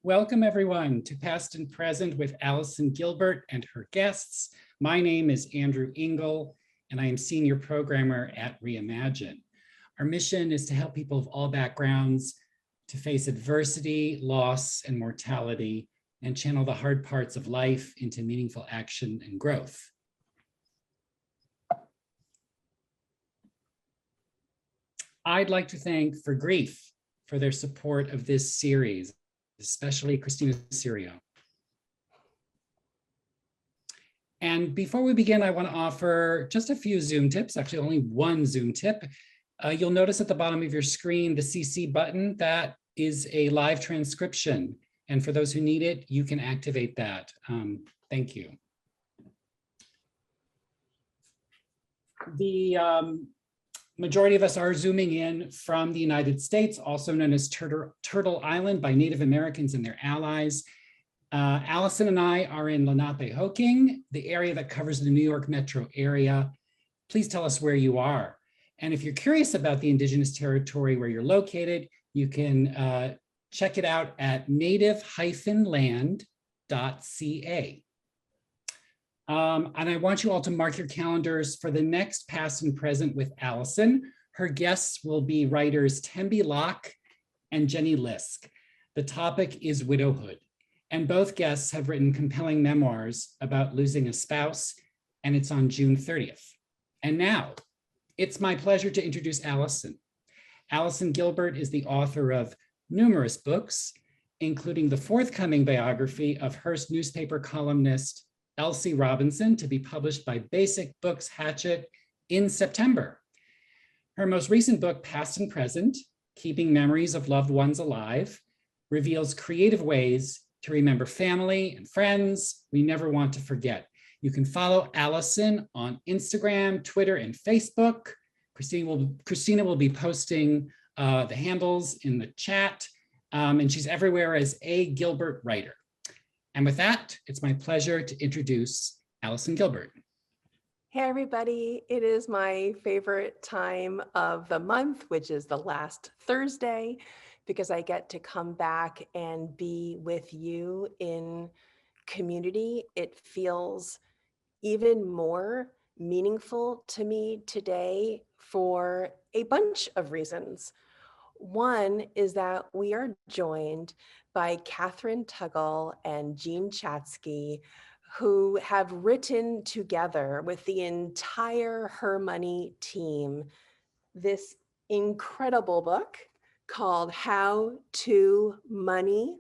Welcome everyone to Past and Present with Allison Gilbert and her guests. My name is Andrew Engel and I am Senior Programmer at Reimagine. Our mission is to help people of all backgrounds to face adversity, loss, and mortality and channel the hard parts of life into meaningful action and growth. I'd like to thank For Grief for their support of this series, especially Christina Sirio. And before we begin, I want to offer just a few Zoom tips, actually only one Zoom tip. You'll notice at the bottom of your screen, the CC button, that is a live transcription. And for those who need it, you can activate that. Thank you. The majority of us are Zooming in from the United States, also known as Turtle Island by Native Americans and their allies. Allison and I are in Lenapehoking, the area that covers the New York metro area. Please tell us where you are. And if you're curious about the Indigenous territory where you're located, you can check it out at native-land.ca. And I want you all to mark your calendars for the next Past and Present with Allison. Her guests will be writers Tembi Locke and Jenny Lisk. The topic is widowhood. And both guests have written compelling memoirs about losing a spouse, and it's on June 30th. And now, it's my pleasure to introduce Allison. Allison Gilbert is the author of numerous books, including the forthcoming biography of Hearst newspaper columnist Elsie Robinson, to be published by Basic Books Hachette in September. Her most recent book, Past and Present, Keeping Memories of Loved Ones Alive, reveals creative ways to remember family and friends we never want to forget. You can follow Allison on Instagram, Twitter, and Facebook. Christina will be posting the handles in the chat, and she's everywhere as A. Gilbert Writer. And with that, it's my pleasure to introduce Allison Gilbert. Hey everybody, it is my favorite time of the month, which is the last Thursday, because I get to come back and be with you in community. It feels even more meaningful to me today for a bunch of reasons. One is that we are joined by Kathryn Tuggle and Chatzky, who have written together with the entire Her Money team this incredible book called How to Money.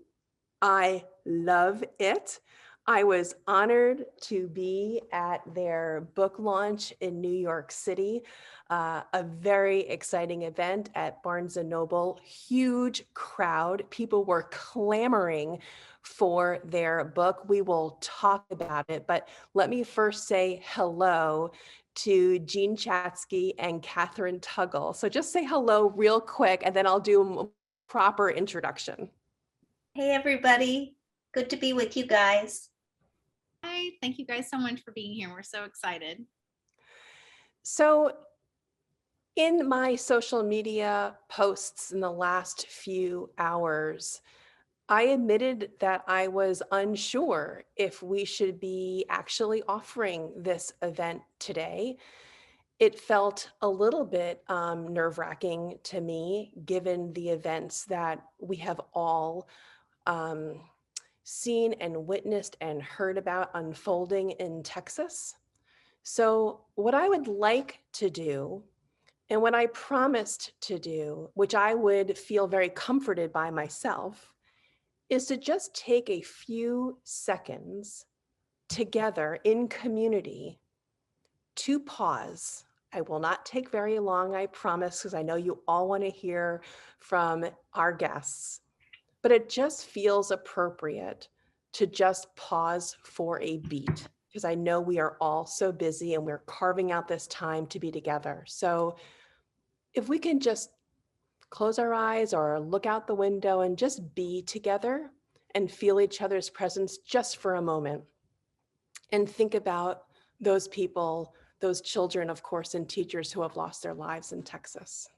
I love it. I was honored to be at their book launch in New York City, a very exciting event at Barnes & Noble, huge crowd. People were clamoring for their book. We will talk about it, but let me first say hello to Jean Chatzky and Kathryn Tuggle. So just say hello real quick, and then I'll do a proper introduction. Hey, everybody. Good to be with you guys. Hi, thank you guys so much for being here. We're so excited. So in my social media posts in the last few hours, I admitted that I was unsure if we should be actually offering this event today. It felt a little bit nerve-wracking to me, given the events that we have all seen and witnessed and heard about unfolding in Texas. So what I would like to do, and what I promised to do, which I would feel very comforted by myself, is to just take a few seconds together in community to pause. I will not take very long, I promise, because I know you all want to hear from our guests. But it just feels appropriate to just pause for a beat, because I know we are all so busy and we're carving out this time to be together. So if we can just close our eyes or look out the window and just be together and feel each other's presence just for a moment, and think about those people, those children, of course, and teachers who have lost their lives in Texas.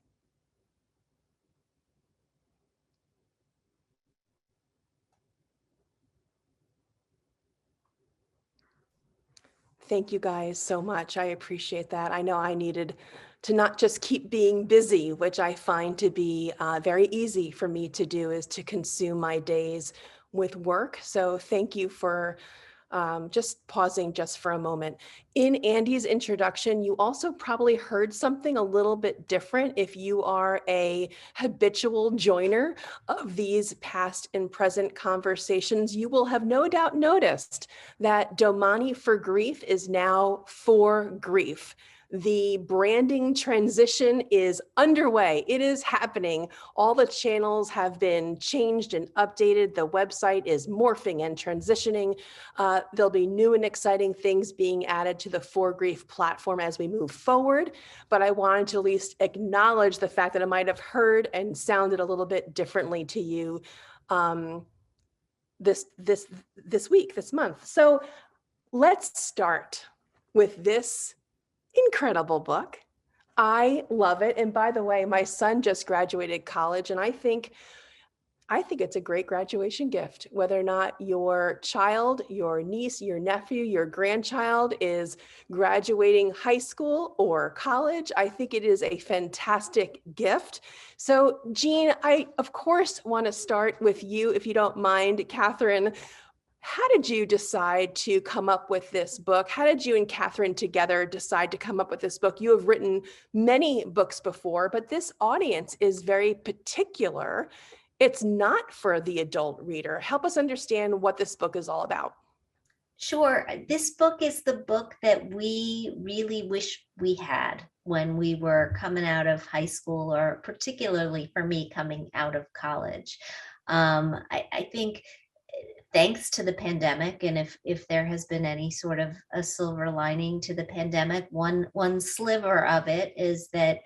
Thank you guys so much. I appreciate that. I know I needed to not just keep being busy, which I find to be very easy for me to do, is to consume my days with work. So thank you for just pausing just for a moment. In Andy's introduction, you also probably heard something a little bit different if you are a habitual joiner of these past and present conversations. You will have no doubt noticed that Domani for Grief is now For Grief. The branding transition is underway. It is happening. All the channels have been changed and updated. The website is morphing and transitioning. There'll be new and exciting things being added to the For Grief platform as we move forward. But I wanted to at least acknowledge the fact that it might have heard and sounded a little bit differently to you this week, this month. So let's start with this incredible book. I love it. And by the way, my son just graduated college, and I think it's a great graduation gift, whether or not your child, your niece, your nephew, your grandchild is graduating high school or college. I think it is a fantastic gift. So Jean, I of course want to start with you, if you don't mind. Kathryn, how did you decide to come up with this book? How did you and Kathryn together decide to come up with this book? You have written many books before, but this audience is very particular. It's not for the adult reader. Help us understand what this book is all about. Sure. This book is the book that we really wish we had when we were coming out of high school, or particularly for me coming out of college. I think thanks to the pandemic, and if there has been any sort of a silver lining to the pandemic, one sliver of it is that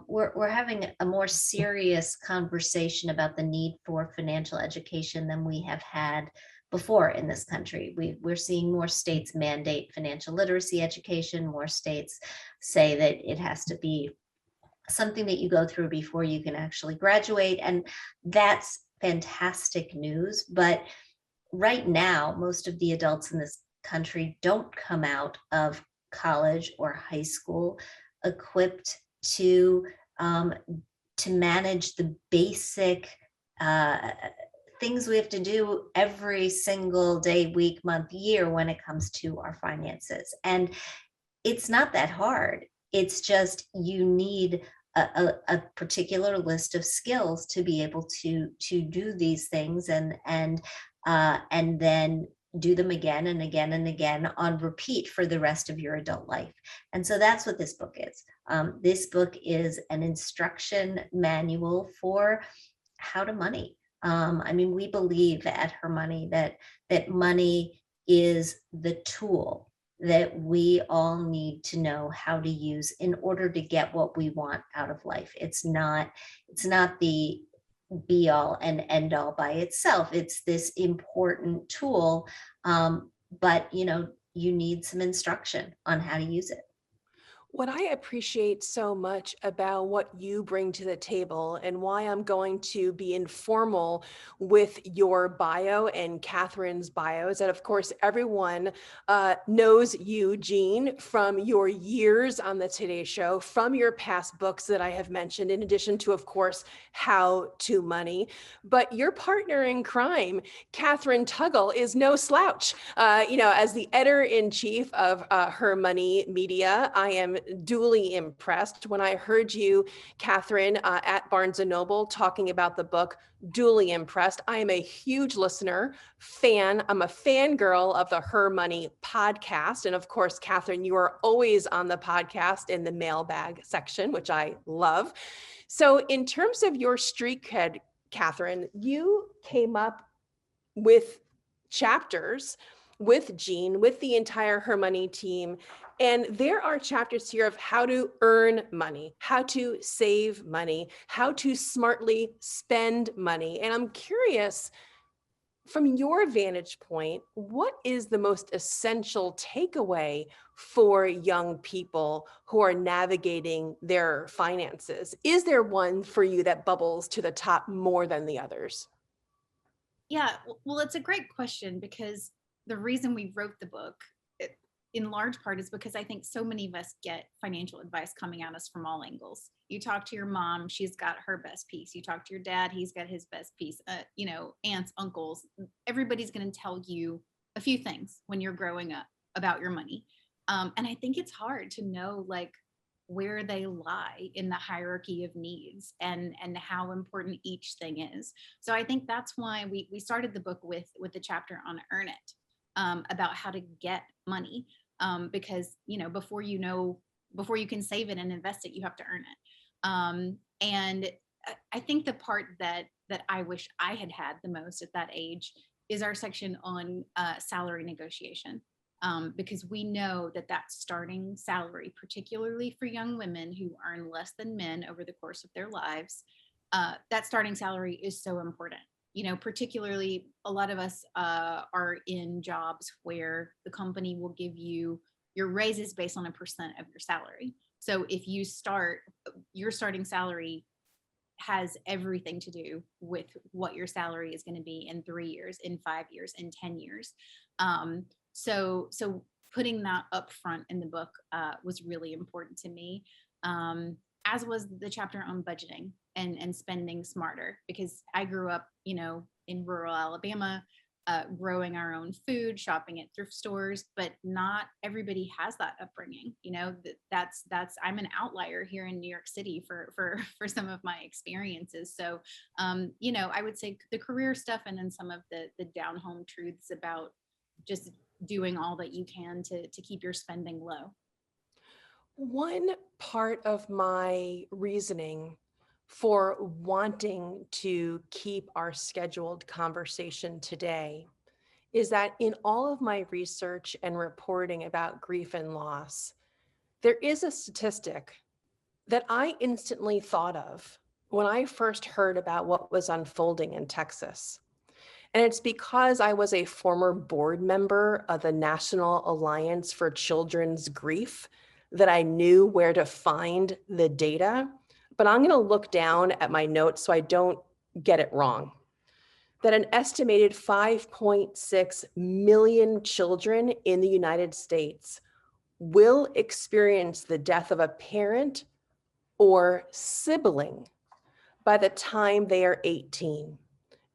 we're having a more serious conversation about the need for financial education than we have had before in this country. We're seeing more states mandate financial literacy education, more states say that it has to be something that you go through before you can actually graduate, and that's fantastic news. But right now, most of the adults in this country don't come out of college or high school equipped to manage the basic things we have to do every single day, week, month, year when it comes to our finances. And it's not that hard. It's just you need a particular list of skills to be able to do these things, and then do them again and again and again on repeat for the rest of your adult life. And so that's what this book is. This book is an instruction manual for how to money. I mean, we believe at Her Money that money is the tool that we all need to know how to use in order to get what we want out of life. It's not the be all and end all by itself. It's this important tool, but you need some instruction on how to use it. What I appreciate so much about what you bring to the table, and why I'm going to be informal with your bio and Kathryn's bio, is that, of course, everyone knows you, Jean, from your years on the Today Show, from your past books that I have mentioned, in addition to, of course, How to Money. But your partner in crime, Kathryn Tuggle, is no slouch. As the editor-in-chief of Her Money Media, I am duly impressed. When I heard you, Kathryn, at Barnes & Noble talking about the book, duly impressed. I am a huge listener, fan. I'm a fangirl of the Her Money podcast. And of course, Kathryn, you are always on the podcast in the mailbag section, which I love. So in terms of your street cred, Kathryn, you came up with chapters with Jean, with the entire Her Money team. And there are chapters here of how to earn money, how to save money, how to smartly spend money. And I'm curious, from your vantage point, what is the most essential takeaway for young people who are navigating their finances? Is there one for you that bubbles to the top more than the others? Yeah, well, it's a great question, because the reason we wrote the book in large part is because I think so many of us get financial advice coming at us from all angles. You talk to your mom, she's got her best piece. You talk to your dad, he's got his best piece. Aunts, uncles, everybody's going to tell you a few things when you're growing up about your money. And I think it's hard to know like where they lie in the hierarchy of needs and how important each thing is. So I think that's why we started the book with the chapter on Earn It, about how to get money, because before you can save it and invest it, you have to earn it. And I think the part that I wish I had the most at that age is our section on salary negotiation. Because we know that starting salary, particularly for young women who earn less than men over the course of their lives, that starting salary is so important. Particularly a lot of us are in jobs where the company will give you your raises based on a % of your salary. So if you start, your starting salary has everything to do with what your salary is going to be in 3 years, in 5 years, in 10 years. So putting that up front in the book was really important to me, as was the chapter on budgeting and spending smarter, because I grew up, in rural Alabama, growing our own food, shopping at thrift stores, but not everybody has that upbringing. I'm an outlier here in New York City for some of my experiences. So, I would say the career stuff and then some of the down home truths about just doing all that you can to keep your spending low. One part of my reasoning for wanting to keep our scheduled conversation today is that in all of my research and reporting about grief and loss, there is a statistic that I instantly thought of when I first heard about what was unfolding in Texas. And it's because I was a former board member of the National Alliance for Children's Grief that I knew where to find the data. But I'm going to look down at my notes so I don't get it wrong. That an estimated 5.6 million children in the United States will experience the death of a parent or sibling by the time they are 18.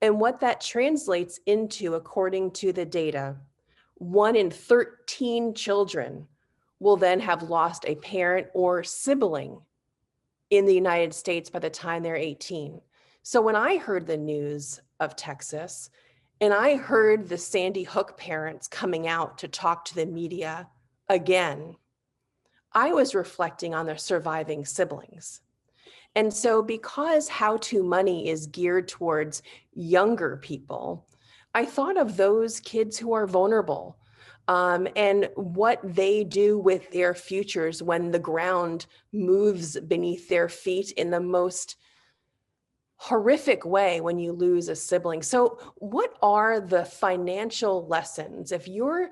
And what that translates into, according to the data, 1 in 13 children will then have lost a parent or sibling in the United States by the time they're 18. So when I heard the news of Texas, and I heard the Sandy Hook parents coming out to talk to the media again, I was reflecting on their surviving siblings. And so because How to Money is geared towards younger people, I thought of those kids who are vulnerable, and what they do with their futures when the ground moves beneath their feet in the most horrific way when you lose a sibling. So what are the financial lessons? If you're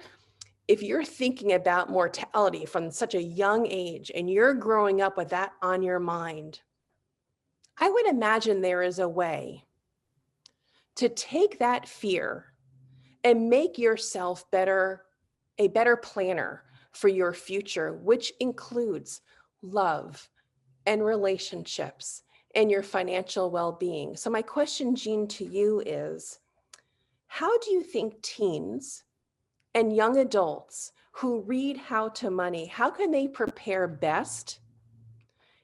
thinking about mortality from such a young age and you're growing up with that on your mind, I would imagine there is a way to take that fear and make yourself a better planner for your future, which includes love and relationships and your financial well-being. So my question, Jean, to you is, how do you think teens and young adults who read How to Money, how can they prepare best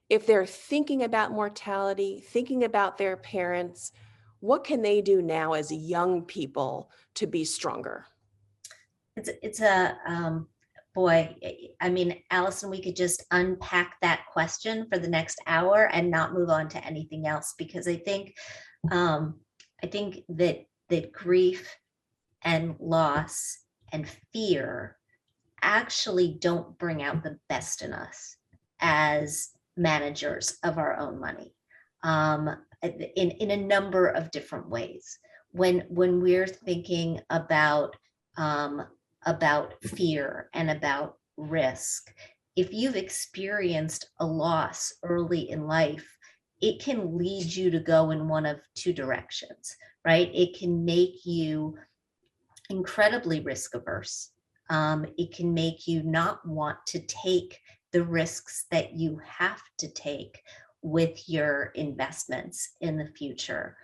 if they're thinking about mortality, thinking about their parents? What can they do now as young people to be stronger? It's a boy, I mean, Allison, we could just unpack that question for the next hour and not move on to anything else, because I think that grief and loss and fear actually don't bring out the best in us as managers of our own money, in a number of different ways. When we're thinking about fear and about risk, if you've experienced a loss early in life, it can lead you to go in one of two directions, right? It can make you incredibly risk averse, It can make you not want to take the risks that you have to take with your investments in the future.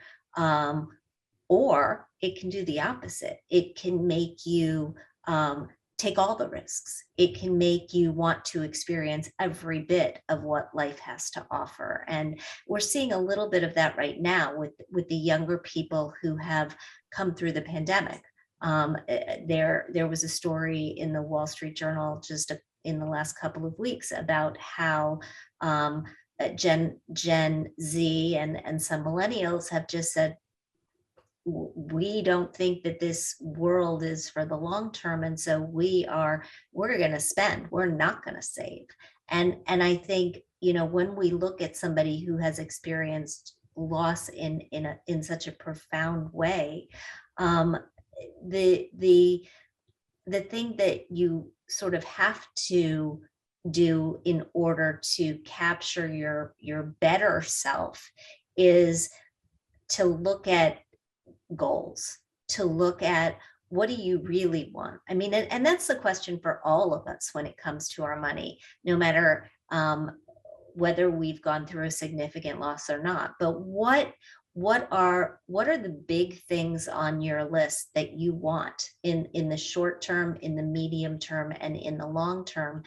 Or it can do the opposite. It can make you take all the risks. It can make you want to experience every bit of what life has to offer. And we're seeing a little bit of that right now with the younger people who have come through the pandemic. There was a story in the Wall Street Journal just in the last couple of weeks about how Gen Z and some millennials have just said, we don't think that this world is for the long term, and so we're going to spend, we're not going to save. And I think, when we look at somebody who has experienced loss in such a profound way, the thing that you sort of have to do in order to capture your better self is to look at goals, to look at what do you really want? I mean, and that's the question for all of us when it comes to our money, no matter whether we've gone through a significant loss or not. But what are the big things on your list that you want in the short term, in the medium term, and in the long term?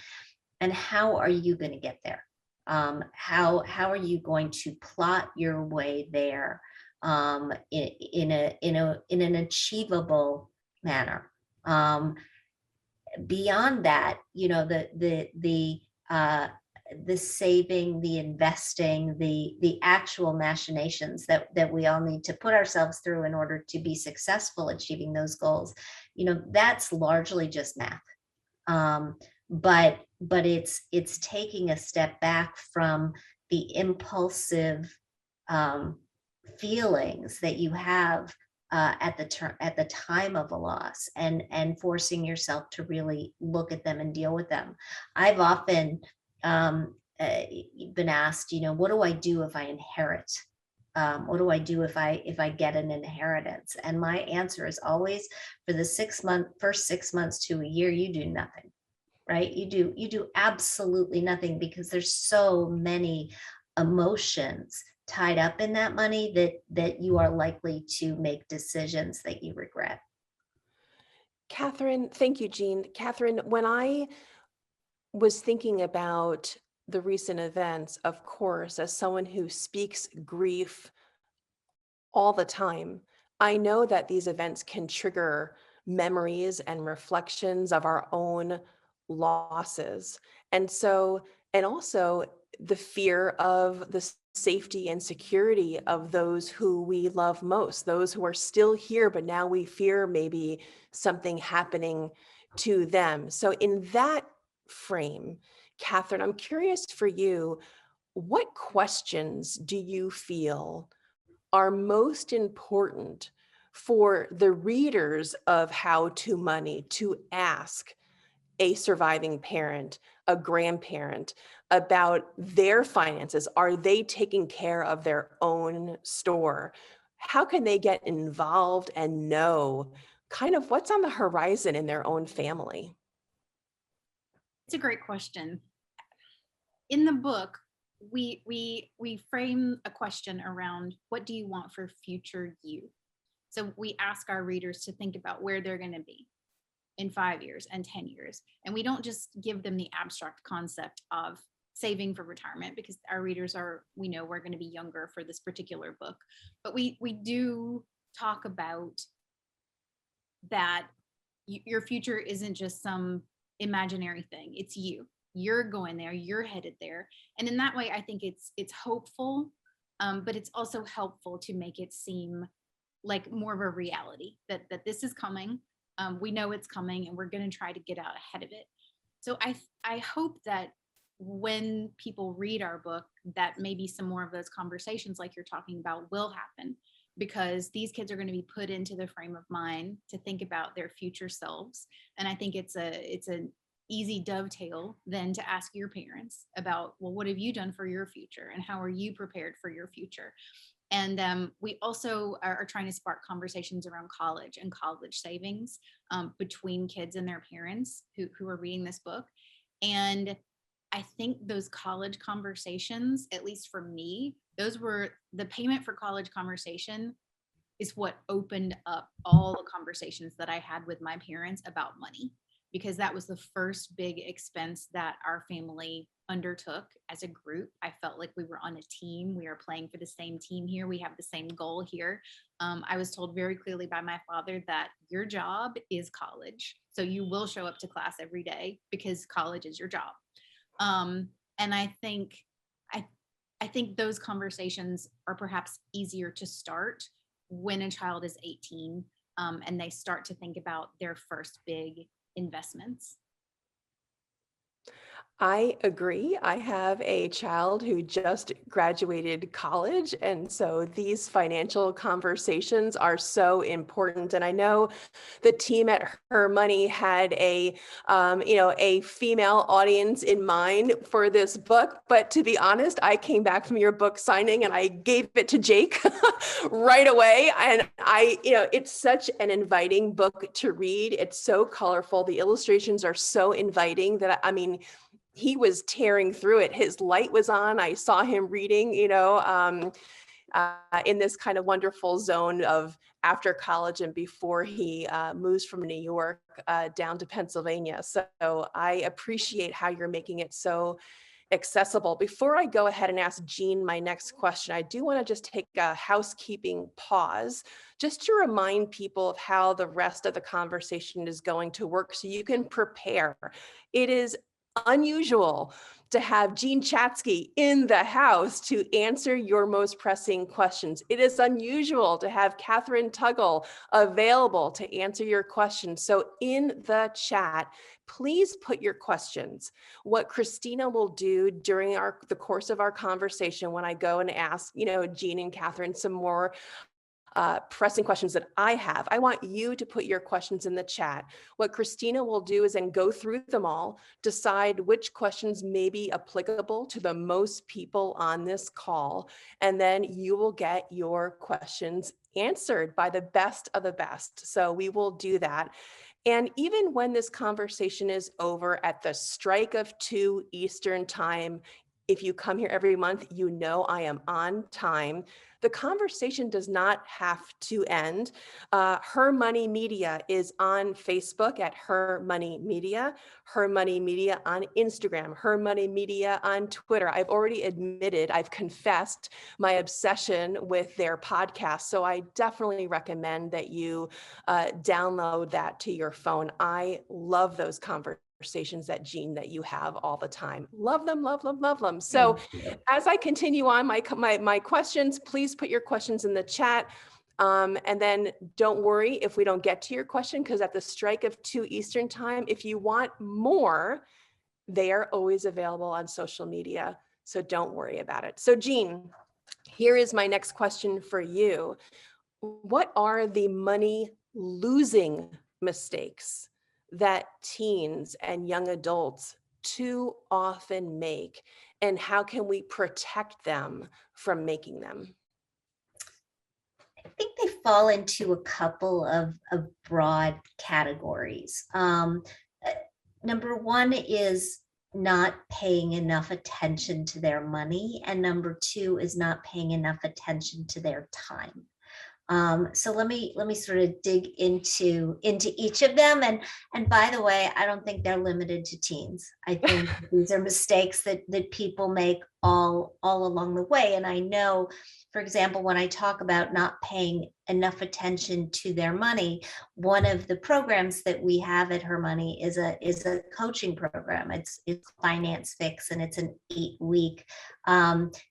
And how are you going to get there? How are you going to plot your way there in an achievable manner? Beyond that, the saving, the investing, the actual machinations that we all need to put ourselves through in order to be successful achieving those goals, that's largely just math. But it's taking a step back from the impulsive feelings that you have at the time of a loss, and forcing yourself to really look at them and deal with them. I've often been asked, what do I do if I inherit? What do I do if I get an inheritance? And my answer is always, for the first 6 months to a year, you do nothing, right? You do absolutely nothing, because there's so many emotions tied up in that money that you are likely to make decisions that you regret. Kathryn, thank you, Jean. Kathryn, when I was thinking about the recent events, of course, as someone who speaks grief all the time, I know that these events can trigger memories and reflections of our own losses. And also the fear of the safety and security of those who we love most, those who are still here, but now we fear maybe something happening to them. So in that frame, Kathryn, I'm curious for you, what questions do you feel are most important for the readers of How to Money to ask a surviving parent, a grandparent, about their finances? Are they taking care of their own store? How can they get involved and know kind of what's on the horizon in their own family? It's a great question. In the book, we frame a question around, what do you want for future you? So we ask our readers to think about where they're going to be in 5 years and 10 years. And we don't just give them the abstract concept of saving for retirement, because our readers we know we're going to be younger for this particular book. But we do talk about that your future isn't just some imaginary thing. It's you. You're going there, you're headed there. And in that way, I think it's hopeful, but it's also helpful to make it seem like more of a reality, that this is coming. We know it's coming, and we're going to try to get out ahead of it. So I hope that when people read our book, that maybe some more of those conversations like you're talking about will happen, because these kids are going to be put into the frame of mind to think about their future selves. And I think it's an easy dovetail then to ask your parents about, well, what have you done for your future, and how are you prepared for your future? And we also are trying to spark conversations around college and college savings between kids and their parents who are reading this book. And I think those college conversations, at least for me, those were the payment for college conversation is what opened up all the conversations that I had with my parents about money, because that was the first big expense that our family undertook as a group. I felt like we were on a team. We are playing for the same team here. We have the same goal here. I was told very clearly by my father that your job is college. So you will show up to class every day because college is your job. And I think those conversations are perhaps easier to start when a child is 18 and they start to think about their first big investments. I agree. I have a child who just graduated college, and so these financial conversations are so important. And I know the team at Her Money had a female audience in mind for this book. But to be honest, I came back from your book signing and I gave it to Jake right away. And it's such an inviting book to read. It's so colorful. The illustrations are so inviting that, he was tearing through it. His light was on. I saw him reading, in this kind of wonderful zone of after college and before he moves from New York down to Pennsylvania. So I appreciate how you're making it so accessible. Before I go ahead and ask Jean my next question, I do want to just take a housekeeping pause just to remind people of how the rest of the conversation is going to work so you can prepare. It is unusual to have Jean Chatzky in the house to answer your most pressing questions. It is unusual to have Kathryn Tuggle available to answer your questions. So in the chat, please put your questions. What Christina will do during the course of our conversation when I go and ask, Jean and Kathryn some more pressing questions that I have. I want you to put your questions in the chat. What Christina will do is then go through them all, decide which questions may be applicable to the most people on this call, and then you will get your questions answered by the best of the best. So we will do that. And even when this conversation is over at the strike of 2 Eastern time, if you come here every month, I am on time. The conversation does not have to end. Her Money Media is on Facebook at Her Money Media, Her Money Media on Instagram, Her Money Media on Twitter. I've already admitted, I've confessed my obsession with their podcast. So I definitely recommend that you download that to your phone. I love those conversations that you have all the time. Love them, love them, love them. So as I continue on my questions, please put your questions in the chat. And then don't worry if we don't get to your question, because at the strike of 2 Eastern time, if you want more, they are always available on social media. So don't worry about it. So Jean, here is my next question for you. What are the money losing mistakes that teens and young adults too often make, and how can we protect them from making them? I think they fall into a couple of broad categories. Number one is not paying enough attention to their money, and number two is not paying enough attention to their time. So let me sort of dig into each of them. And by the way, I don't think they're limited to teens. I think these are mistakes that people make all along the way. And I know, for example, when I talk about not paying enough attention to their money, one of the programs that we have at Her Money is a coaching program. It's Finance Fix, and it's an 8-week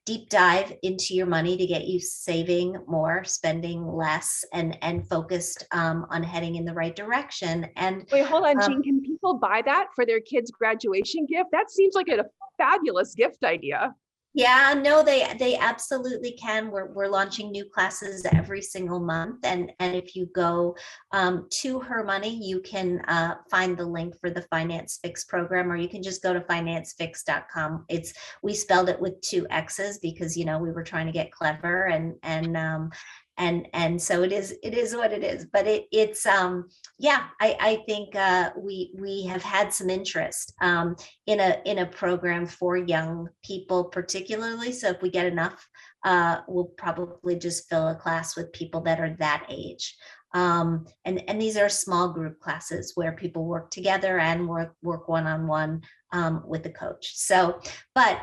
deep dive into your money to get you saving more, spending less, and focused on heading in the right direction. And wait, hold on, Jean, can people buy that for their kids' graduation gift? That seems like a fabulous gift idea. Yeah, no, they absolutely can. We're launching new classes every single month, and if you go to Her Money, you can find the link for the Finance Fix program, or you can just go to financefix.com. We spelled it with 2 X's because we were trying to get clever, and so it is what it is. But it's yeah, I think we have had some interest in a program for young people particularly. So if we get enough, we'll probably just fill a class with people that are that age. And these are small group classes where people work together and work one-on-one with the coach. So, but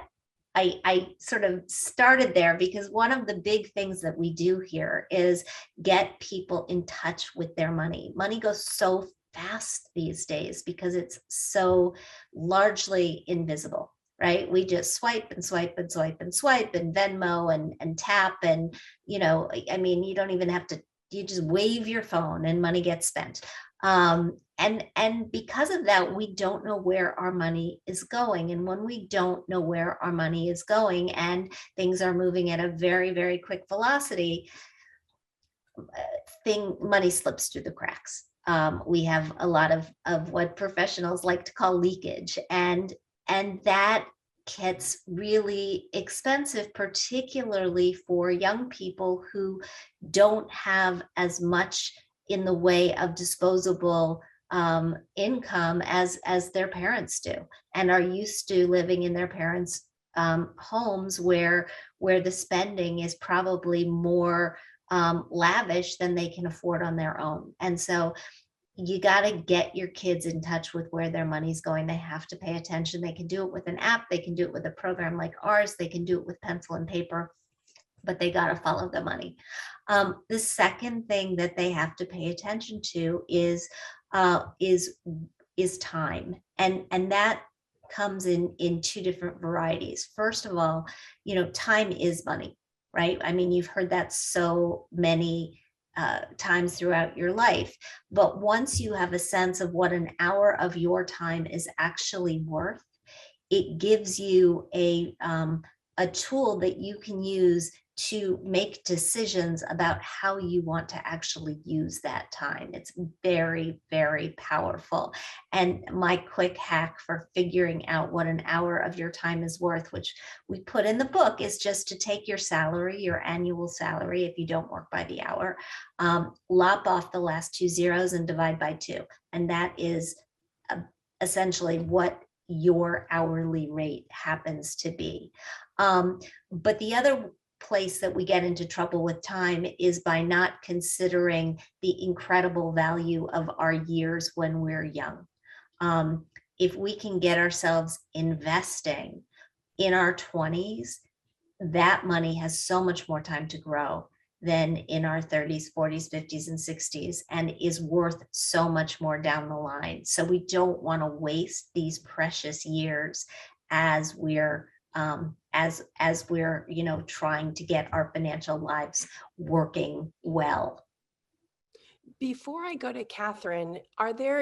I sort of started there because one of the big things that we do here is get people in touch with their money. Money goes so fast these days because it's so largely invisible, right? We just swipe and swipe and swipe and swipe and Venmo and tap, and I mean, you don't even have to, you just wave your phone and money gets spent. And because of that, we don't know where our money is going. And when we don't know where our money is going and things are moving at a very, very quick velocity, money slips through the cracks. We have a lot of what professionals like to call leakage, and that gets really expensive, particularly for young people who don't have as much in the way of disposable income as their parents do, and are used to living in their parents' homes where the spending is probably more lavish than they can afford on their own. And so you got to get your kids in touch with where their money's going. They have to pay attention. They can do it with an app. They can do it with a program like ours. They can do it with pencil and paper, but they got to follow the money. The second thing that they have to pay attention to is time, and that comes in 2 different varieties. First of all, time is money, right? I mean, you've heard that so many times throughout your life, but once you have a sense of what an hour of your time is actually worth, it gives you a tool that you can use to make decisions about how you want to actually use that time. It's very, very powerful. And my quick hack for figuring out what an hour of your time is worth, which we put in the book, is just to take your salary, your annual salary, if you don't work by the hour, lop off the last 2 zeros and divide by 2. And that is essentially what your hourly rate happens to be. But the other place that we get into trouble with time is by not considering the incredible value of our years when we're young. If we can get ourselves investing in our 20s, that money has so much more time to grow than in our 30s, 40s, 50s, and 60s, and is worth so much more down the line. So we don't want to waste these precious years as we're trying to get our financial lives working well. Before I go to Kathryn,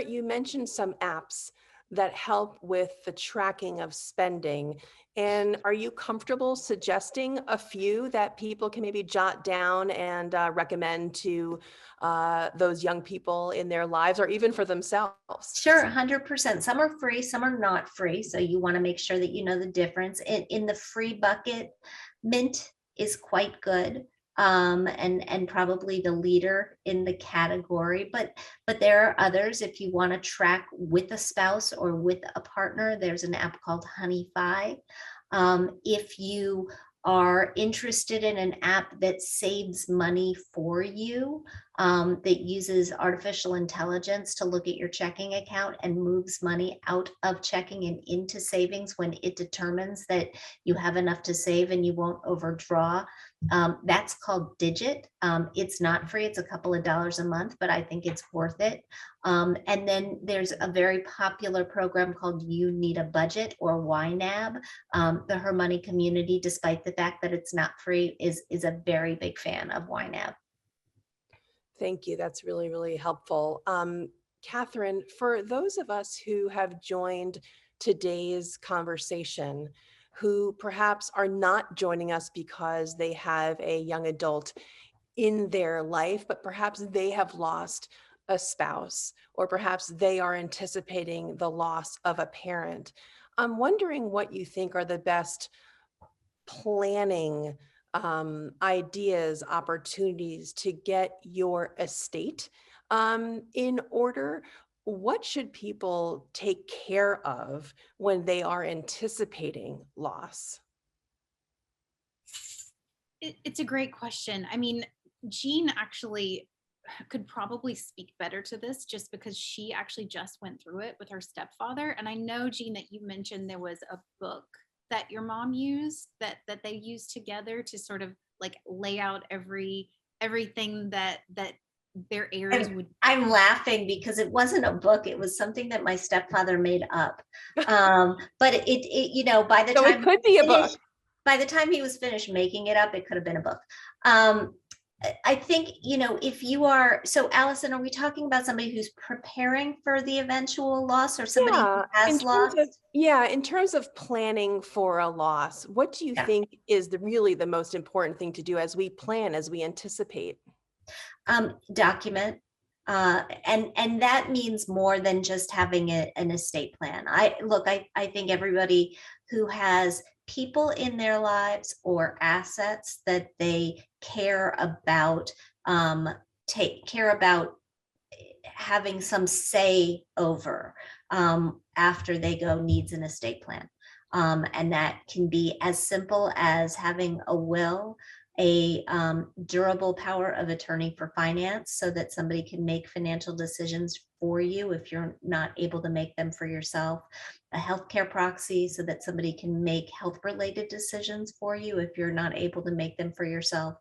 you mentioned some apps that help with the tracking of spending. And are you comfortable suggesting a few that people can maybe jot down and recommend to those young people in their lives, or even for themselves? Sure, 100%. Some are free, some are not free. So you want to make sure that you know the difference. In the free bucket, Mint is quite good. And probably the leader in the category, but there are others. If you want to track with a spouse or with a partner, there's an app called Honeyfi. If you are interested in an app that saves money for you, that uses artificial intelligence to look at your checking account and moves money out of checking and into savings when it determines that you have enough to save and you won't overdraw, that's called Digit. It's not free. It's a couple of dollars a month, but I think it's worth it. And then there's a very popular program called You Need a Budget, or YNAB. The Her Money community, despite the fact that it's not free, is a very big fan of YNAB. Thank you. That's really, really helpful. Kathryn, for those of us who have joined today's conversation, who perhaps are not joining us because they have a young adult in their life, but perhaps they have lost a spouse, or perhaps they are anticipating the loss of a parent. I'm wondering what you think are the best planning ideas, opportunities to get your estate in order. What should people take care of when they are anticipating loss? It's a great question. I mean, Jean actually could probably speak better to this just because she actually just went through it with her stepfather. And I know, Jean, that you mentioned there was a book that your mom used that they used together to sort of like lay out everything that their heirs would. I'm laughing because it wasn't a book. It was something that my stepfather made up. But it, you know, by the So time it could be a book. by the time he was finished making it up, it could have been a book. I think, you know, if you are, so Allison, are we talking about somebody who's preparing for the eventual loss, or somebody who has lost? In terms of planning for a loss, what do you think is really the most important thing to do as we plan, as we anticipate? Document. And that means more than just having an estate plan. I think everybody who has people in their lives or assets that they care about, take care about having some say over after they go, needs an estate plan. And that can be as simple as having a will, a durable power of attorney for finance, so that somebody can make financial decisions for you if you're not able to make them for yourself, a healthcare proxy so that somebody can make health related decisions for you if you're not able to make them for yourself,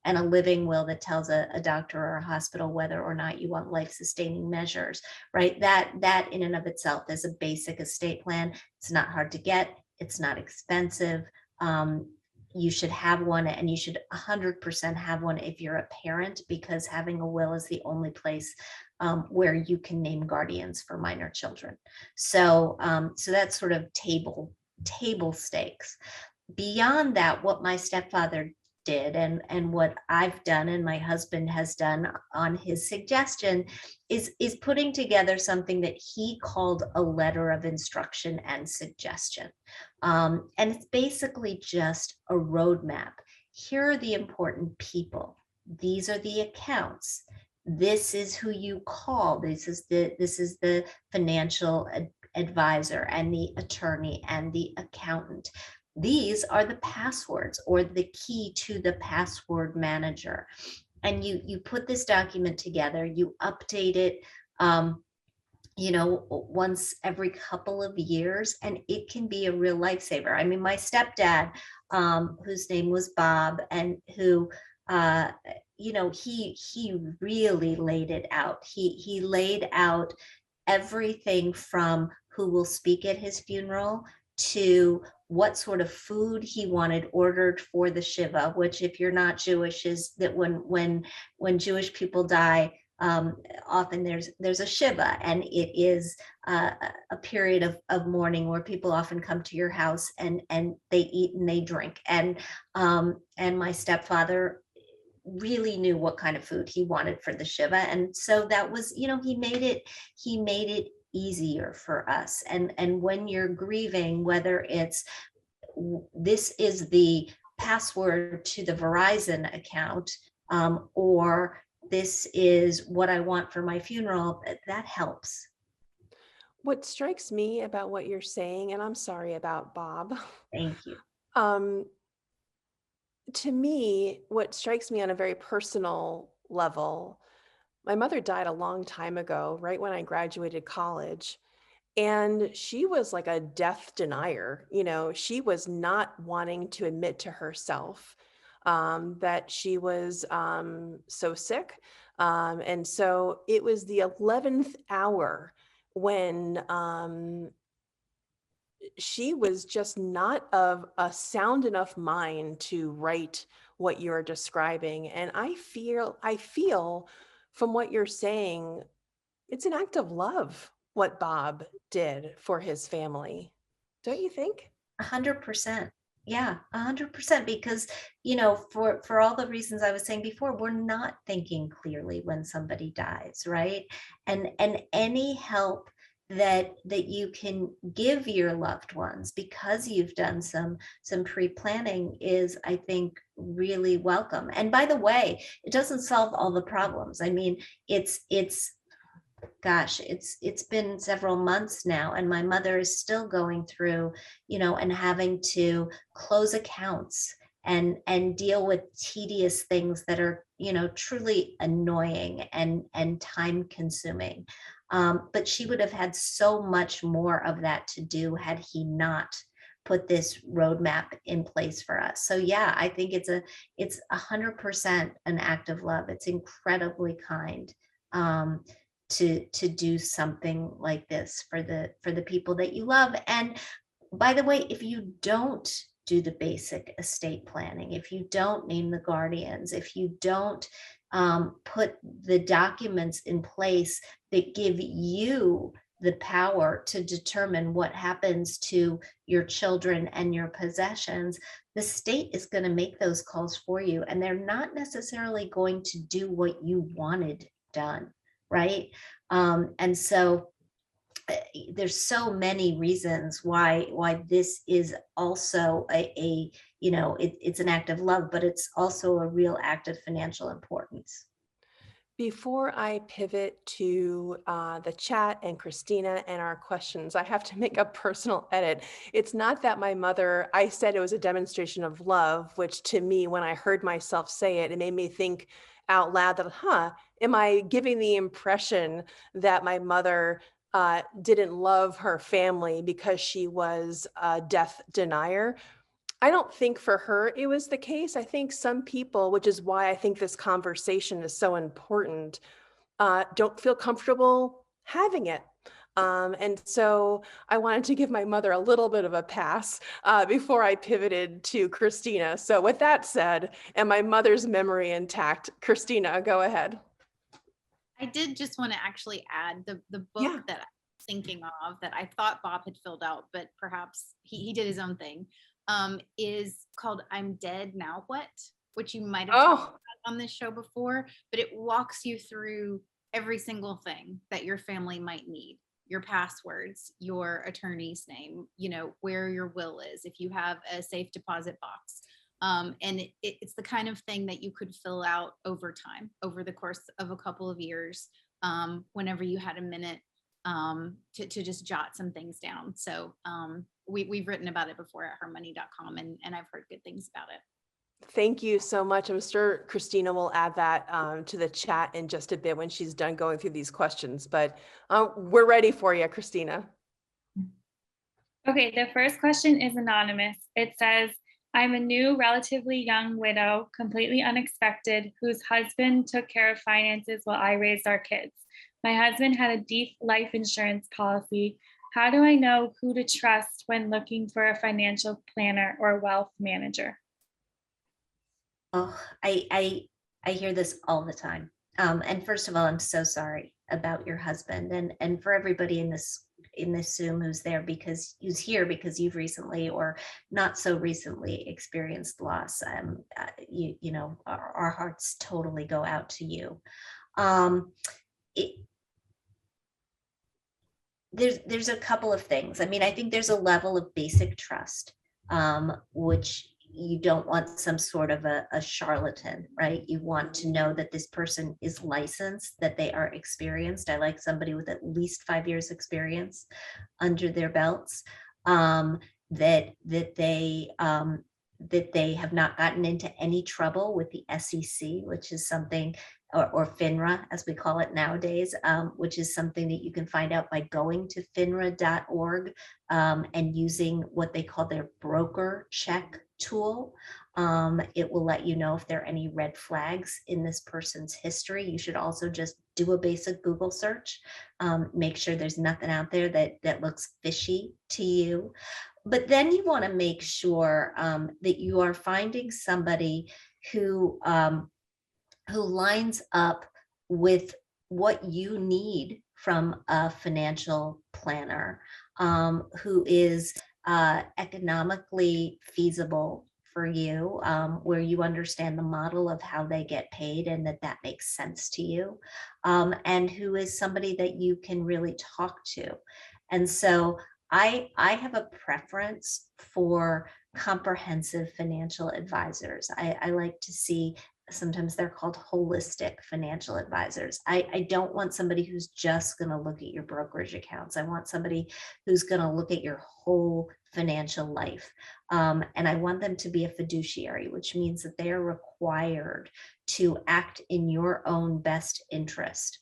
and a living will that tells a doctor or a hospital whether or not you want life sustaining measures, right? That in and of itself is a basic estate plan. It's not hard to get. It's not expensive. You should have one, and you should 100% have one if you're a parent, because having a will is the only place where you can name guardians for minor children. So that's sort of table stakes. Beyond that, what my stepfather did and what I've done and my husband has done on his suggestion is putting together something that he called a letter of instruction and suggestion. And it's basically just a roadmap. Here are the important people. These are the accounts. This is who you call. This is the financial advisor and the attorney and the accountant. These are the passwords, or the key to the password manager. And you put this document together, you update it, you know, once every couple of years, and it can be a real lifesaver. I mean, my stepdad, whose name was Bob, and who, you know, he really laid it out. He laid out everything from who will speak at his funeral to what sort of food he wanted ordered for the Shiva, which, if you're not Jewish, is that when Jewish people die, often there's a Shiva, and it is a period of mourning where people often come to your house and they eat and they drink. And my stepfather really knew what kind of food he wanted for the Shiva, and so that was, you know, he made it easier for us. And when you're grieving, whether it's this is the password to the Verizon account, or this is what I want for my funeral, that helps. What strikes me about what you're saying, and I'm sorry about Bob. Thank you. To me, what strikes me on a very personal level, my mother died a long time ago, right when I graduated college. And she was like a death denier. You know, she was not wanting to admit to herself that she was so sick. And so it was the 11th hour when she was just not of a sound enough mind to write what you're describing. And I feel from what you're saying, it's an act of love what Bob did for his family. Don't you think? 100%. Yeah, 100%. Because, you know, for all the reasons I was saying before, we're not thinking clearly when somebody dies, right? And any help that you can give your loved ones because you've done some pre-planning is, I think, really welcome. And by the way, it doesn't solve all the problems. I mean, it's gosh, it's been several months now, and my mother is still going through, you know, and having to close accounts and deal with tedious things that are, you know, truly annoying and time consuming. But she would have had so much more of that to do had he not put this roadmap in place for us. So yeah, I think it's 100% an act of love. It's incredibly kind. To do something like this for the people that you love. And by the way, if you don't do the basic estate planning, if you don't name the guardians, if you don't put the documents in place that give you the power to determine what happens to your children and your possessions, the state is going to make those calls for you, and they're not necessarily going to do what you wanted done, right? And so there's so many reasons why this is also a you know, it's an act of love, but it's also a real act of financial importance. Before I pivot to the chat and Christina and our questions, I have to make a personal edit. It's not that my mother, I said it was a demonstration of love, which to me, when I heard myself say it, it made me think out loud that, am I giving the impression that my mother didn't love her family because she was a death denier? I don't think for her it was the case. I think some people, which is why I think this conversation is so important, don't feel comfortable having it. And so I wanted to give my mother a little bit of a pass before I pivoted to Christina. So with that said, and my mother's memory intact, Christina, go ahead. I did just want to actually add the book Yeah. that I was thinking of that I thought Bob had filled out, but perhaps he did his own thing, is called I'm Dead Now What, which you might have talked about on this show before, but it walks you through every single thing that your family might need. Your passwords, your attorney's name, you know, where your will is, if you have a safe deposit box. And it's the kind of thing that you could fill out over time, over the course of a couple of years, whenever you had a minute to just jot some things down. So we've written about it before at hermoney.com, and I've heard good things about it. Thank you so much. I'm sure Christina will add that to the chat in just a bit when she's done going through these questions, but we're ready for you, Christina. Okay, the first question is anonymous. It says, I'm a new, relatively young widow, completely unexpected, whose husband took care of finances while I raised our kids. My husband had a deep life insurance policy. How do I know who to trust when looking for a financial planner or wealth manager? Oh, I hear this all the time. And first of all, I'm so sorry about your husband, and for everybody in this Zoom who's here because you've recently or not so recently experienced loss. You know, our hearts totally go out to you. There's a couple of things. I mean, I think there's a level of basic trust, which you don't want some sort of a charlatan, right? You want to know that this person is licensed, that they are experienced. I like somebody with at least 5 years experience under their belts, that they have not gotten into any trouble with the SEC, which is something, or FINRA, as we call it nowadays, which is something that you can find out by going to finra.org and using what they call their broker check tool. It will let you know if there are any red flags in this person's history. You should also just do a basic Google search, make sure there's nothing out there that looks fishy to you. But then you want to make sure that you are finding somebody who lines up with what you need from a financial planner, who is economically feasible for you, where you understand the model of how they get paid and that makes sense to you, and who is somebody that you can really talk to. And so I have a preference for comprehensive financial advisors. I like to see, sometimes they're called holistic financial advisors. I don't want somebody who's just going to look at your brokerage accounts. I want somebody who's going to look at your whole financial life. And I want them to be a fiduciary, which means that they are required to act in your own best interest,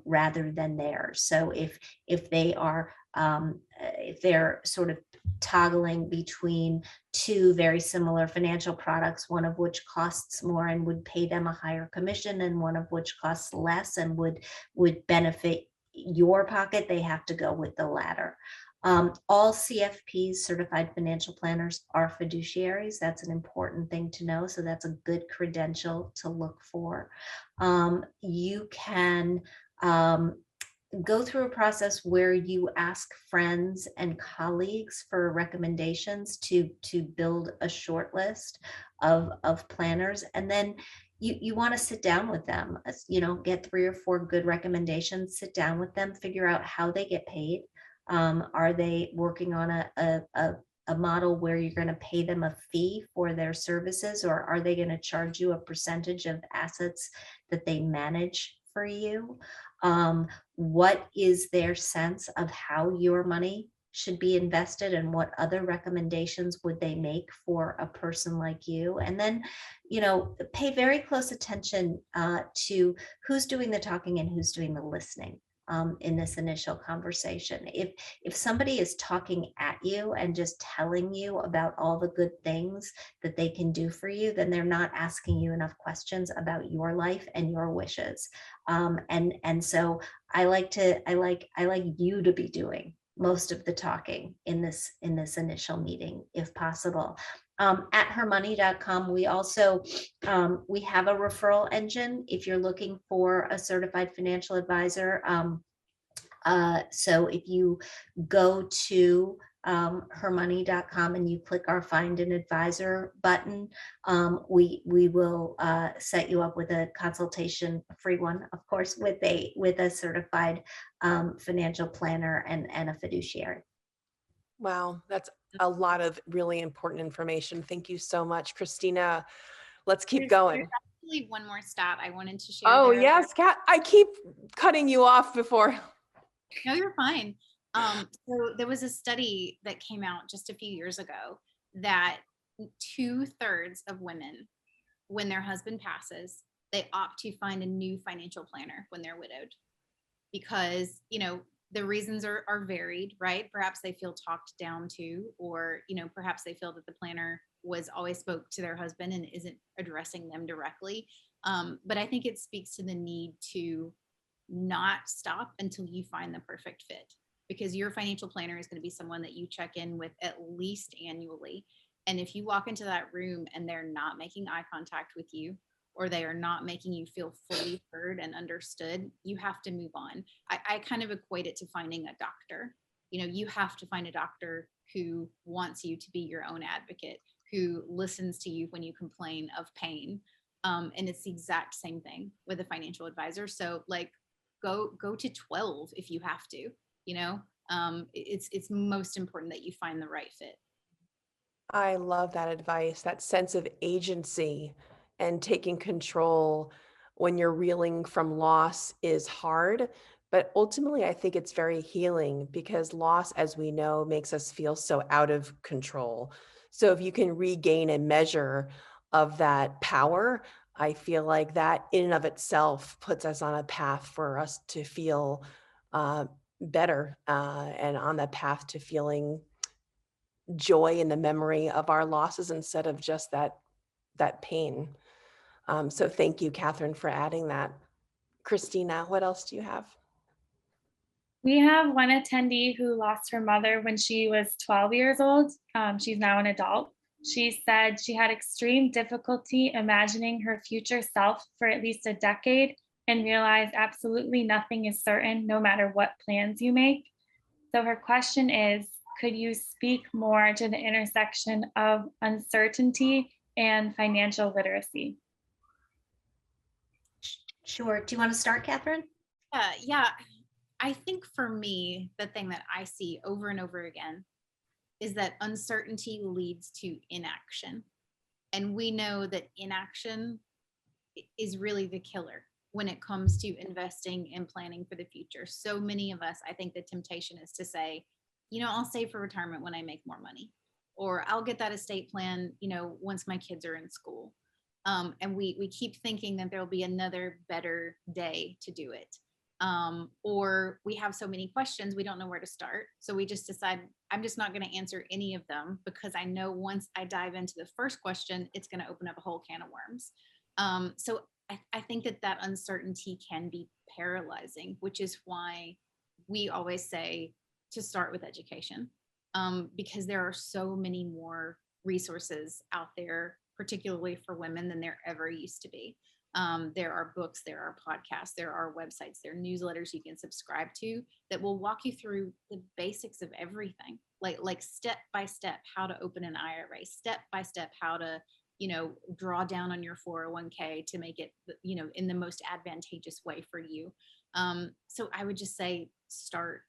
rather than theirs. So if they are if they're sort of toggling between two very similar financial products, one of which costs more and would pay them a higher commission, and one of which costs less and would benefit your pocket, they have to go with the latter. All CFPs, certified financial planners, are fiduciaries. That's an important thing to know. So that's a good credential to look for. You can go through a process where you ask friends and colleagues for recommendations to build a short list of planners, and then you want to sit down with them, get 3 or 4 good recommendations, sit down with them, figure out how they get paid. Are they working on a model where you're going to pay them a fee for their services, or are they going to charge you a percentage of assets that they manage for you? What is their sense of how your money should be invested, and what other recommendations would they make for a person like you? And then, pay very close attention to who's doing the talking and who's doing the listening in this initial conversation. If somebody is talking at you and just telling you about all the good things that they can do for you, then they're not asking you enough questions about your life and your wishes. And so I like you to be doing most of the talking in this initial meeting, if possible. At hermoney.com, we also we have a referral engine if you're looking for a certified financial advisor. So if you go to hermoney.com and you click our Find an Advisor button, we will set you up with a consultation, a free one, of course, with a certified financial planner and a fiduciary. Wow, that's a lot of really important information. Thank you so much, Christina. Let's keep going. There's actually one more stat I wanted to share. Oh, there. yes, Kat, I keep cutting you off before. No, you're fine. So there was a study that came out just a few years ago that 2/3 of women, when their husband passes, they opt to find a new financial planner when they're widowed, because the reasons are varied, right? Perhaps they feel talked down to, or perhaps they feel that the planner was always spoke to their husband and isn't addressing them directly. But I think it speaks to the need to not stop until you find the perfect fit, because your financial planner is going to be someone that you check in with at least annually. And if you walk into that room and they're not making eye contact with you, or they are not making you feel fully heard and understood, you have to move on. I kind of equate it to finding a doctor. You have to find a doctor who wants you to be your own advocate, who listens to you when you complain of pain. And it's the exact same thing with a financial advisor. So go to 12 if you have to. It's most important that you find the right fit. I love that advice, that sense of agency and taking control when you're reeling from loss is hard. But ultimately, I think it's very healing, because loss, as we know, makes us feel so out of control. So if you can regain a measure of that power, I feel like that in and of itself puts us on a path for us to feel better, and on the path to feeling joy in the memory of our losses instead of just that pain. So thank you, Kathryn, for adding that. Christina, what else do you have? We have one attendee who lost her mother when she was 12 years old. She's now an adult. She said she had extreme difficulty imagining her future self for at least a decade, and realized absolutely nothing is certain no matter what plans you make. So her question is, could you speak more to the intersection of uncertainty and financial literacy? Sure. Do you want to start, Kathryn? Yeah. I think for me, the thing that I see over and over again is that uncertainty leads to inaction. And we know that inaction is really the killer when it comes to investing and planning for the future. So many of us, I think the temptation is to say, I'll save for retirement when I make more money, or I'll get that estate plan, once my kids are in school. And we keep thinking that there'll be another better day to do it. Or we have so many questions, we don't know where to start. So we just decide, I'm just not going to answer any of them, because I know once I dive into the first question, it's going to open up a whole can of worms. So I think that uncertainty can be paralyzing, which is why we always say to start with education, because there are so many more resources out there, particularly for women, than there ever used to be. There are books, there are podcasts, there are websites, there are newsletters you can subscribe to that will walk you through the basics of everything, like step by step how to open an IRA, step by step how to draw down on your 401k to make it in the most advantageous way for you. So I would just say start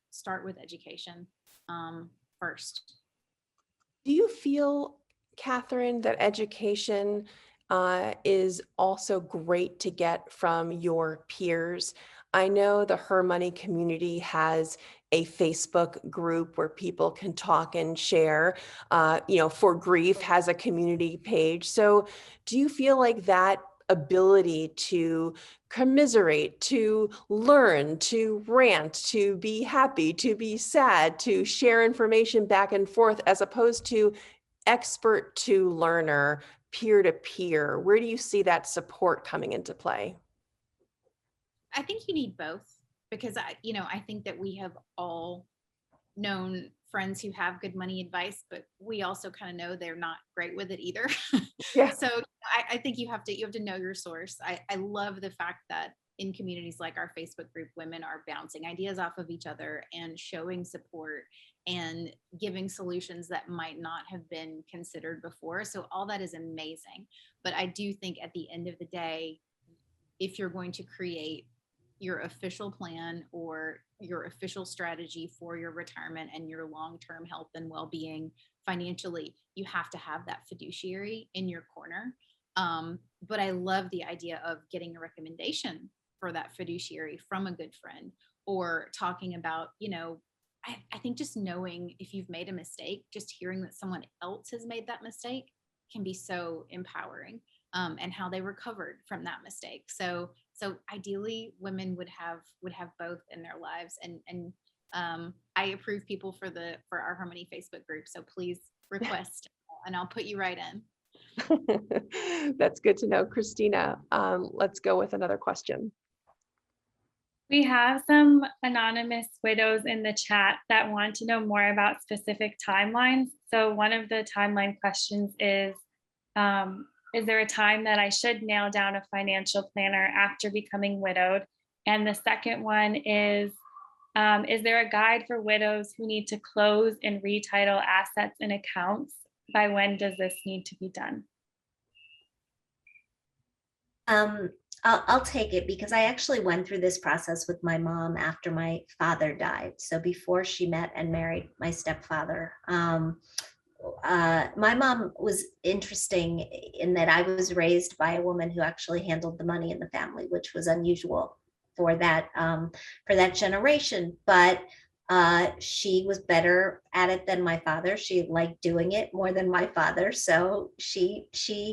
with education first. Do you feel, Kathryn, that education is also great to get from your peers? I know the Her Money community has a Facebook group where people can talk and share. For Grief has a community page. So do you feel like that ability to commiserate, to learn, to rant, to be happy, to be sad, to share information back and forth, as opposed to expert to learner, peer to peer, where do you see that support coming into play? I think you need both, because I think that we have all known friends who have good money advice, but we also kind of know they're not great with it either. Yeah. So I think you have to know your source. I love the fact that in communities like our Facebook group, women are bouncing ideas off of each other and showing support and giving solutions that might not have been considered before. So all that is amazing. But I do think at the end of the day, if you're going to create your official plan or your official strategy for your retirement and your long-term health and well-being financially, you have to have that fiduciary in your corner. But I love the idea of getting a recommendation for that fiduciary from a good friend, or talking about, I think just knowing if you've made a mistake, just hearing that someone else has made that mistake can be so empowering, and how they recovered from that mistake. So ideally women would have both in their lives, and I approve people for our Her Money Facebook group. So please request and I'll put you right in. That's good to know. Christina, let's go with another question. We have some anonymous widows in the chat that want to know more about specific timelines. So one of the timeline questions is there a time that I should nail down a financial planner after becoming widowed? And the second one is there a guide for widows who need to close and retitle assets and accounts? By when does this need to be done? I'll take it, because I actually went through this process with my mom after my father died. So before she met and married my stepfather, my mom was interesting in that I was raised by a woman who actually handled the money in the family, which was unusual for that generation. But she was better at it than my father. She liked doing it more than my father, so she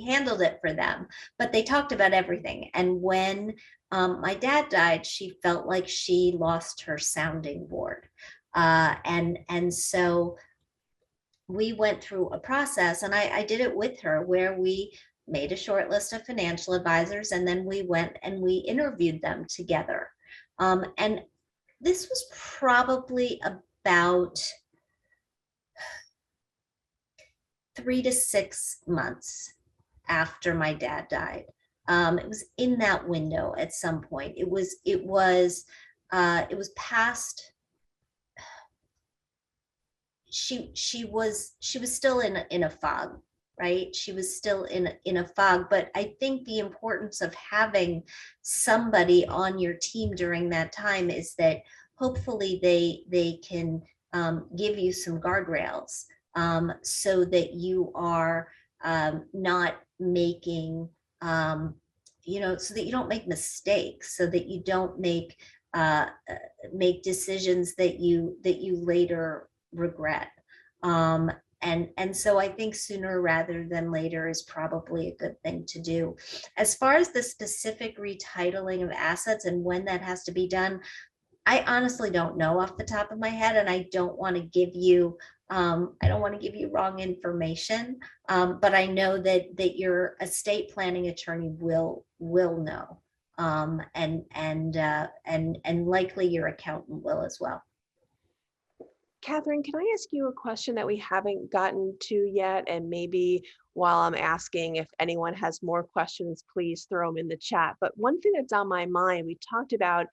handled it for them. But they talked about everything. And when my dad died, she felt like she lost her sounding board, and so we went through a process, and I did it with her, where we made a short list of financial advisors, and then we went and we interviewed them together. And this was probably about 3 to 6 months after my dad died. It was in that window at some point. It was past. she was still in a fog, right? She was still in a fog. But I think the importance of having somebody on your team during that time is that hopefully they can give you some guardrails, so that you are not making, so that you don't make mistakes, so that you don't make decisions that you later regret. And so I think sooner rather than later is probably a good thing to do. As far as the specific retitling of assets and when that has to be done, I honestly don't know off the top of my head, and I don't want to give you wrong information. But I know that your estate planning attorney will know, and likely your accountant will as well. Kathryn, can I ask you a question that we haven't gotten to yet? And maybe while I'm asking, if anyone has more questions, please throw them in the chat. But one thing that's on my mind, we talked about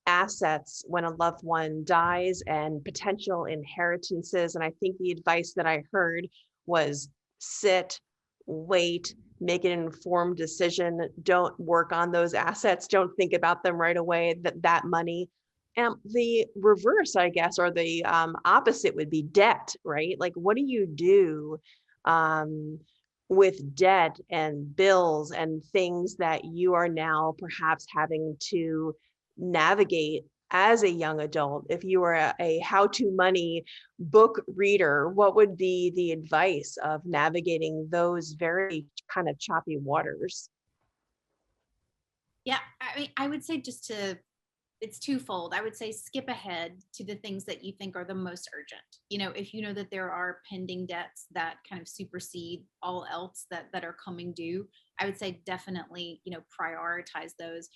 assets when a loved one dies and potential inheritances. And I think the advice that I heard was sit, wait, make an informed decision. Don't work on those assets. Don't think about them right away, that money. And the reverse, I guess, or the opposite would be debt, right? Like, what do you do with debt and bills and things that you are now perhaps having to navigate as a young adult? If you were a how-to money book reader, what would be the advice of navigating those very kind of choppy waters? Yeah, I mean, I would say it's twofold. I would say skip ahead to the things that you think are the most urgent. If you know that there are pending debts that kind of supersede all else that are coming due, I would say definitely, prioritize those.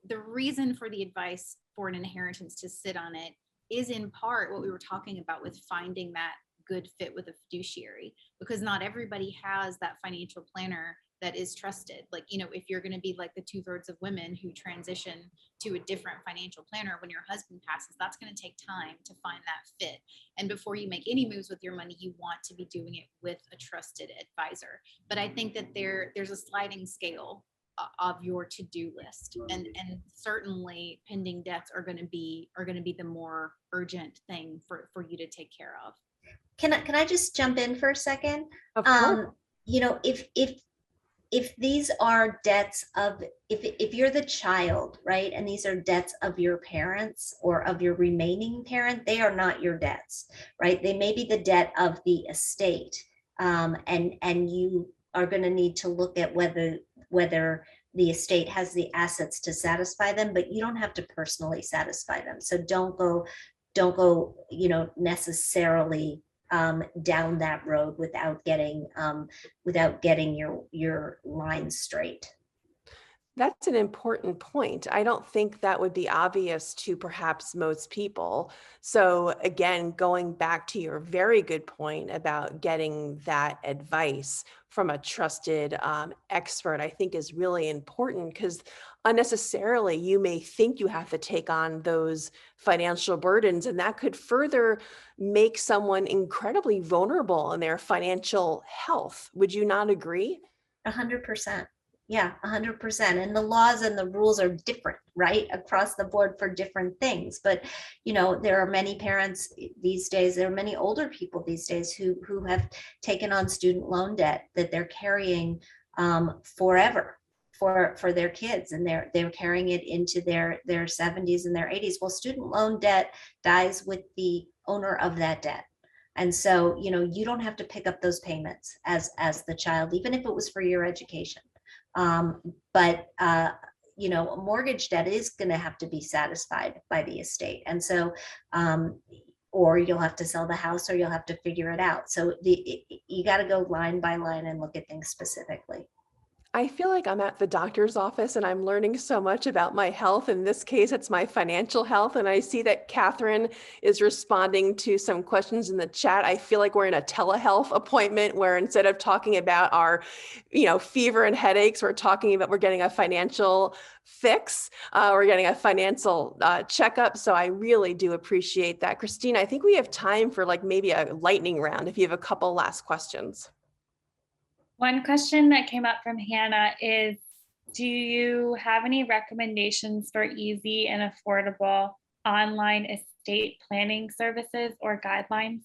The reason for the advice for an inheritance to sit on it is in part what we were talking about with finding that good fit with a fiduciary, because not everybody has that financial planner that is trusted. Like, if you're going to be like the 2/3 of women who transition to a different financial planner when your husband passes, that's going to take time to find that fit. And before you make any moves with your money, you want to be doing it with a trusted advisor. But I think that there's a sliding scale of your to-do list, and certainly pending debts are going to be the more urgent thing for you to take care of. Can I just jump in for a second? Of course. If these are debts of, if you're the child, right, and these are debts of your parents or of your remaining parent, they are not your debts, right? They may be the debt of the estate, and you are going to need to look at whether the estate has the assets to satisfy them, but you don't have to personally satisfy them. So don't go, necessarily down that road without getting your line straight. That's an important point. I don't think that would be obvious to perhaps most people. So again, going back to your very good point about getting that advice from a trusted expert, I think is really important, because unnecessarily you may think you have to take on those financial burdens, and that could further make someone incredibly vulnerable in their financial health. Would you not agree? 100%. Yeah, 100%. And the laws and the rules are different, right, across the board for different things. But, there are many parents these days, there are many older people these days who have taken on student loan debt that they're carrying forever for their kids, and they're carrying it into their 70s and their 80s. Well, student loan debt dies with the owner of that debt. And so, you don't have to pick up those payments as the child, even if it was for your education. But a mortgage debt is going to have to be satisfied by the estate. And so, or you'll have to sell the house, or you'll have to figure it out. So you got to go line by line and look at things specifically. I feel like I'm at the doctor's office and I'm learning so much about my health. In this case, it's my financial health. And I see that Kathryn is responding to some questions in the chat. I feel like we're in a telehealth appointment where instead of talking about our, fever and headaches, we're getting a financial fix. We're getting a financial checkup. So I really do appreciate that. Christina, I think we have time for like maybe a lightning round if you have a couple last questions. One question that came up from Hannah is, do you have any recommendations for easy and affordable online estate planning services or guidelines?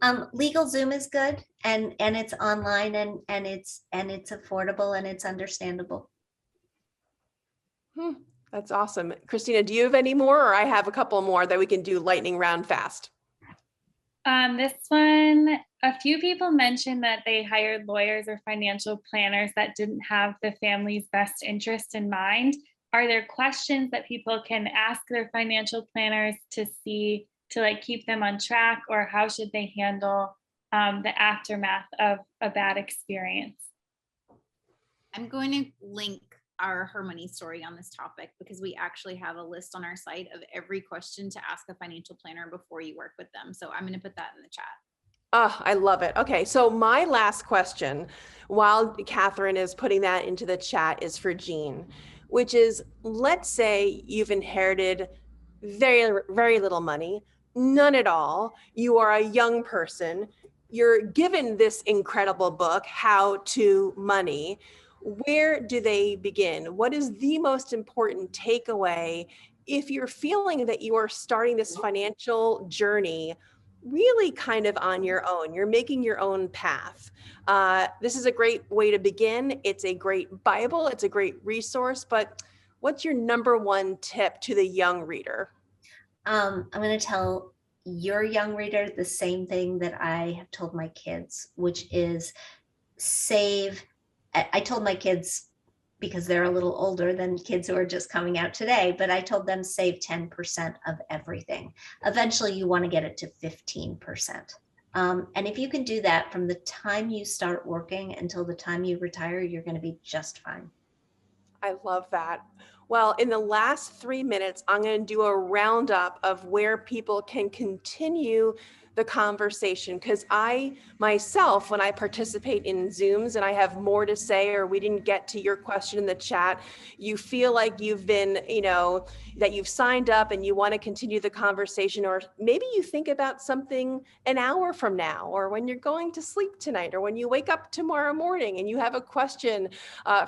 LegalZoom is good, and it's online, and it's affordable, and it's understandable. That's awesome. Christina, do you have any more, or I have a couple more that we can do lightning round fast? This one, a few people mentioned that they hired lawyers or financial planners that didn't have the family's best interest in mind. Are there questions that people can ask their financial planners to keep them on track, or how should they handle the aftermath of a bad experience? I'm going to link her money story on this topic because we actually have a list on our site of every question to ask a financial planner before you work with them. So I'm going to put that in the chat. Oh, I love it. Okay, so my last question, while Kathryn is putting that into the chat, is for Jean, which is, let's say you've inherited very, very little money, none at all. You are a young person. You're given this incredible book, How to Money. Where do they begin? What is the most important takeaway if you're feeling that you are starting this financial journey really kind of on your own? You're making your own path. This is a great way to begin. It's a great Bible. It's a great resource. But what's your number one tip to the young reader? I'm going to tell your young reader the same thing that I have told my kids, which is save. I told my kids, because they're a little older than kids who are just coming out today, but I told them save 10% of everything. Eventually you want to get it to 15%. And if you can do that from the time you start working until the time you retire, you're going to be just fine. I love that. Well, in the last 3 minutes, I'm going to do a roundup of where people can continue the conversation, because I myself, when I participate in Zooms and I have more to say, or we didn't get to your question in the chat, you feel like you've been, that you've signed up and you want to continue the conversation, or maybe you think about something an hour from now, or when you're going to sleep tonight, or when you wake up tomorrow morning and you have a question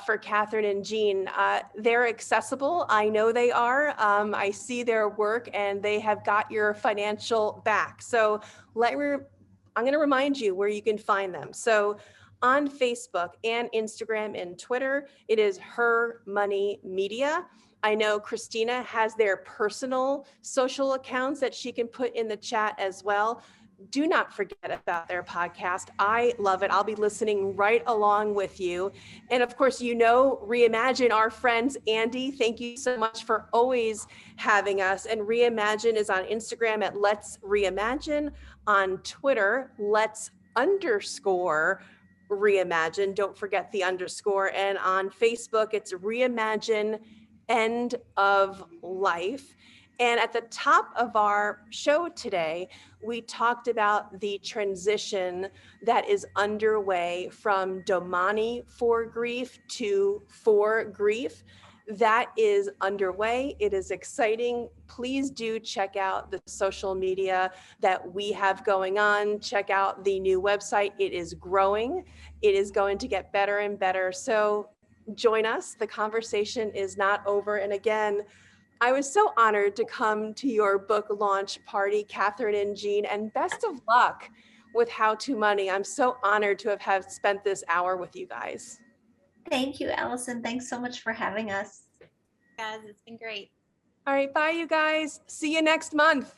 for Kathryn and Jean. They're accessible. I know they are. I see their work and they have got your financial back. So I'm going to remind you where you can find them. So on Facebook and Instagram and Twitter, it is Her Money Media. I know Christina has their personal social accounts that she can put in the chat as well. Do not forget about their podcast. I love it. I'll be listening right along with you. And of course, Reimagine, our friends. Andy, thank you so much for always having us. And Reimagine is on Instagram at Let's Reimagine, on Twitter, Let's_Reimagine. Don't forget the underscore. And on Facebook, it's Reimagine End of Life. And at the top of our show today, we talked about the transition that is underway from Domani for Grief to For Grief. That is underway. It is exciting. Please do check out the social media that we have going on. Check out the new website. It is growing. It is going to get better and better. So join us. The conversation is not over. And again, I was so honored to come to your book launch party, Kathryn and Jean, and best of luck with How to Money. I'm so honored to have spent this hour with you guys. Thank you, Allison. Thanks so much for having us. Guys, it's been great. All right, bye you guys. See you next month.